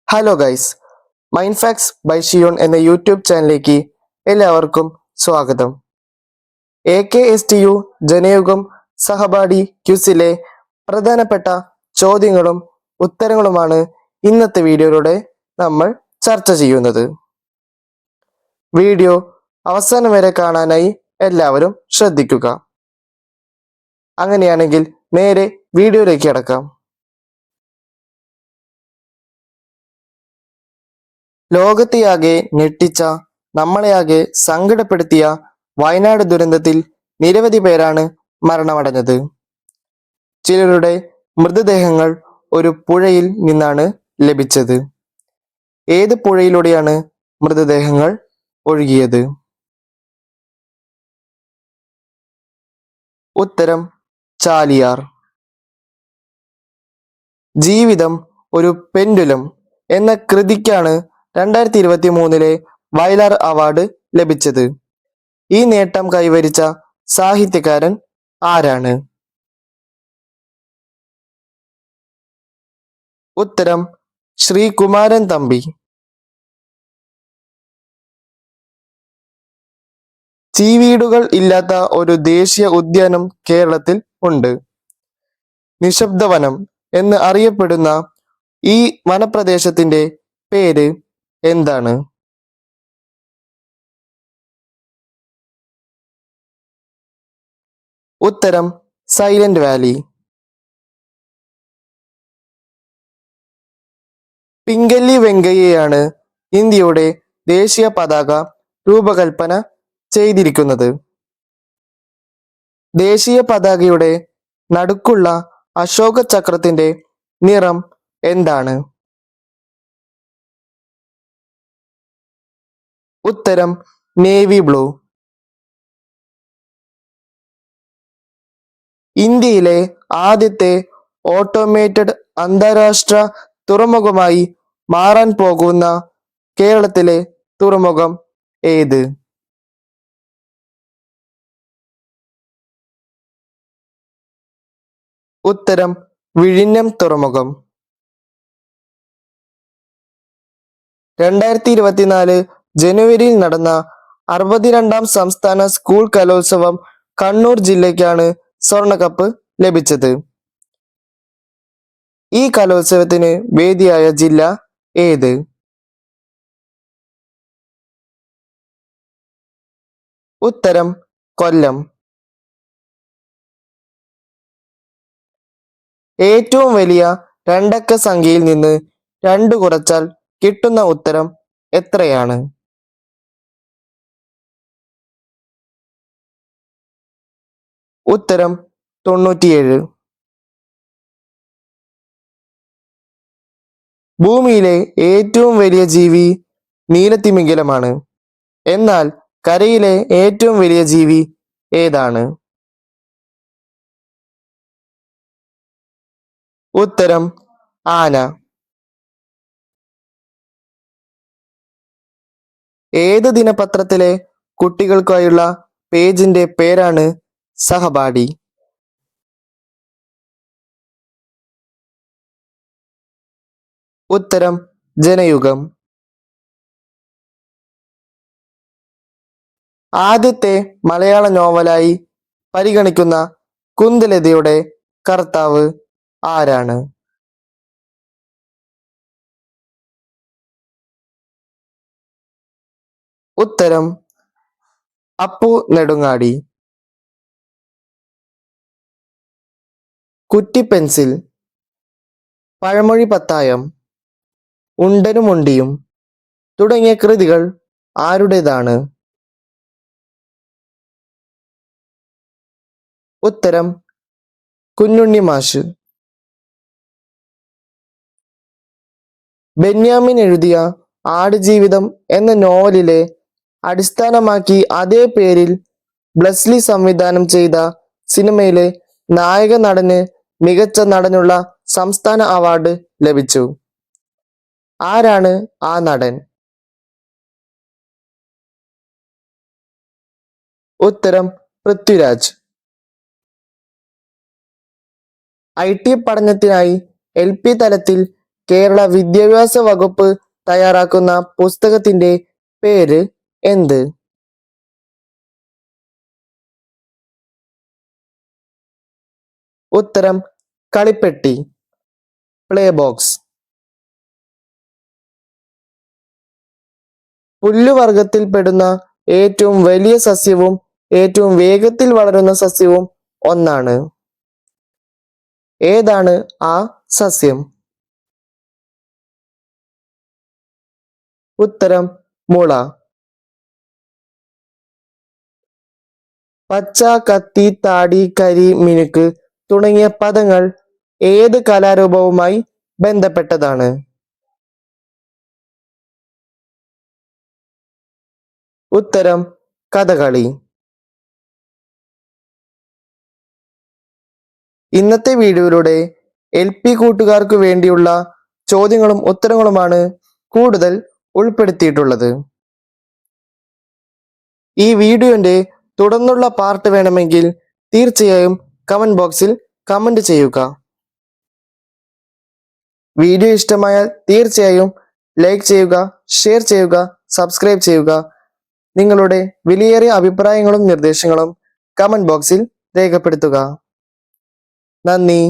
Hello guys, mind facts by ഷിയോൺ എന്ന YouTube ചാനലിലേക്ക് എല്ലാവർക്കും സ്വാഗതം. AKSTU ജനയുഗം സഹപാഠി ക്യൂസിലെ പ്രധാനപ്പെട്ട ചോദ്യങ്ങളും ഉത്തരങ്ങളുമാണ് ഇന്നത്തെ വീഡിയോയിലൂടെ നമ്മൾ ചർച്ച ചെയ്യുന്നത്. വീഡിയോ അവസാനം വരെ കാണാനായി എല്ലാവരും ശ്രദ്ധിക്കുക. അങ്ങനെയാണെങ്കിൽ നേരെ വീഡിയോയിലേക്ക് കടക്കാം. ലോകത്തെയാകെ ഞെട്ടിച്ച, നമ്മളെയാകെ സങ്കടപ്പെടുത്തിയ വയനാട് ദുരന്തത്തിൽ നിരവധി പേരാണ് മരണമടഞ്ഞത്. ചിലരുടെ മൃതദേഹങ്ങൾ ഒരു പുഴയിൽ നിന്നാണ് ലഭിച്ചത്. ഏത് പുഴയിലൂടെയാണ് മൃതദേഹങ്ങൾ ഒഴുകിയത്? ഉത്തരം ചാലിയാർ. ജീവിതം ഒരു പെൻഡുലം എന്ന കൃതിക്കാണ് 2023 വയലാർ അവാർഡ് ലഭിച്ചത്. ഈ നേട്ടം കൈവരിച്ച സാഹിത്യകാരൻ ആരാണ്? ഉത്തരം ശ്രീകുമാരൻ തമ്പി. ചീവീടുകൾ ഇല്ലാത്ത ഒരു ദേശീയ ഉദ്യാനം കേരളത്തിൽ ഉണ്ട്. നിശബ്ദവനം എന്ന് അറിയപ്പെടുന്ന ഈ വനപ്രദേശത്തിന്റെ പേര് എന്താണ്? ഉത്തരം സൈലന്റ് വാലി. പിംഗല്ലി വെങ്കയ്യയാണ് ഇന്ത്യയുടെ ദേശീയ പതാക രൂപകൽപ്പന ചെയ്തിരിക്കുന്നത്. ദേശീയ പതാകയുടെ നടുക്കുള്ള അശോക ചക്രത്തിന്റെ നിറം എന്താണ്? ഉത്തരം നേവി ബ്ലൂ. ഇന്ത്യയിലെ ആദ്യത്തെ ഓട്ടോമേറ്റഡ് അന്താരാഷ്ട്ര തുറമുഖമായി മാറാൻ പോകുന്ന കേരളത്തിലെ തുറമുഖം ഏത്? ഉത്തരം വിഴിഞ്ഞം തുറമുഖം. 2024 ജനുവരിയിൽ നടന്ന 62ാം സംസ്ഥാന സ്കൂൾ കലോത്സവം കണ്ണൂർ ജില്ലയ്ക്കാണ് സ്വർണക്കപ്പ് ലഭിച്ചത്. ഈ കലോത്സവത്തിന് വേദിയായ ജില്ല ഏത്? ഉത്തരം കൊല്ലം. ഏറ്റവും വലിയ രണ്ടക്ക സംഖ്യയിൽ നിന്ന് 2 കുറച്ചാൽ കിട്ടുന്ന ഉത്തരം എത്രയാണ്? ഉത്തരം 97. ഭൂമിയിലെ ഏറ്റവും വലിയ ജീവി നീലത്തിമിംഗലമാണ്. എന്നാൽ കരയിലെ ഏറ്റവും വലിയ ജീവി ഏതാണ്? ഉത്തരം ആന. ഏത് ദിനപത്രത്തിലെ കുട്ടികൾക്കായുള്ള പേജിന്റെ പേരാണ് സഹപാഠി? ഉത്തരം ജനയുഗം. ആദ്യത്തെ മലയാള നോവലായി പരിഗണിക്കുന്ന കുന്ദലതയുടെ കർത്താവ് ആരാണ്? ഉത്തരം അപ്പു നെടുങ്ങാടി. കുറ്റിപ്പെൻസിൽ, പഴമൊഴി പത്തായം, ഉണ്ടനും ഉണ്ടിയും തുടങ്ങിയ കൃതികൾ ആരുടേതാണ്? ഉത്തരം കുഞ്ഞുണ്ണി മാഷ്. ബെന്യാമിൻ എഴുതിയ ആടുജീവിതം എന്ന നോവലിലെ അടിസ്ഥാനമാക്കി അതേ പേരിൽ ബ്ലെസ്ലി സംവിധാനം ചെയ്ത സിനിമയിലെ നായക നടന് മികച്ച നടനുള്ള സംസ്ഥാന അവാർഡ് ലഭിച്ചു. ആരാണ് ആ നടൻ? ഉത്തരം പൃഥ്വിരാജ്. IT പഠനത്തിനായി LP തലത്തിൽ കേരള വിദ്യാഭ്യാസ വകുപ്പ് തയ്യാറാക്കുന്ന പുസ്തകത്തിന്റെ പേര് എന്ത്? ഉത്തരം കളിപ്പെട്ടി, പ്ലേ ബോക്സ്. പുല്ലുവർഗത്തിൽപ്പെടുന്ന ഏറ്റവും വലിയ സസ്യവും ഏറ്റവും വേഗത്തിൽ വളരുന്ന സസ്യവും ഒന്നാണ്. ഏതാണ് ആ സസ്യം? ഉത്തരം മുള. പച്ച, കത്തി, താടി, കരി, മിനുക്ക് തുടങ്ങിയ പദങ്ങൾ ഏത് കലാരൂപവുമായി ബന്ധപ്പെട്ടതാണ്? ഉത്തരം കഥകളി. ഇന്നത്തെ വീഡിയോയിലൂടെ LP കൂട്ടുകാർക്ക് വേണ്ടിയുള്ള ചോദ്യങ്ങളും ഉത്തരങ്ങളുമാണ് കൂടുതൽ ഉൾപ്പെടുത്തിയിട്ടുള്ളത്. ഈ വീഡിയോന്റെ തുടർന്നുള്ള പാർട്ട് വേണമെങ്കിൽ തീർച്ചയായും കമന്റ് ബോക്സിൽ കമന്റ് ചെയ്യുക. വീഡിയോ ഇഷ്ടമായാൽ തീർച്ചയായും ലൈക്ക് ചെയ്യുക, ഷെയർ ചെയ്യുക, സബ്സ്ക്രൈബ് ചെയ്യുക. നിങ്ങളുടെ വിലയേറിയ അഭിപ്രായങ്ങളും നിർദ്ദേശങ്ങളും കമന്റ് ബോക്സിൽ രേഖപ്പെടുത്തുക. നന്ദി.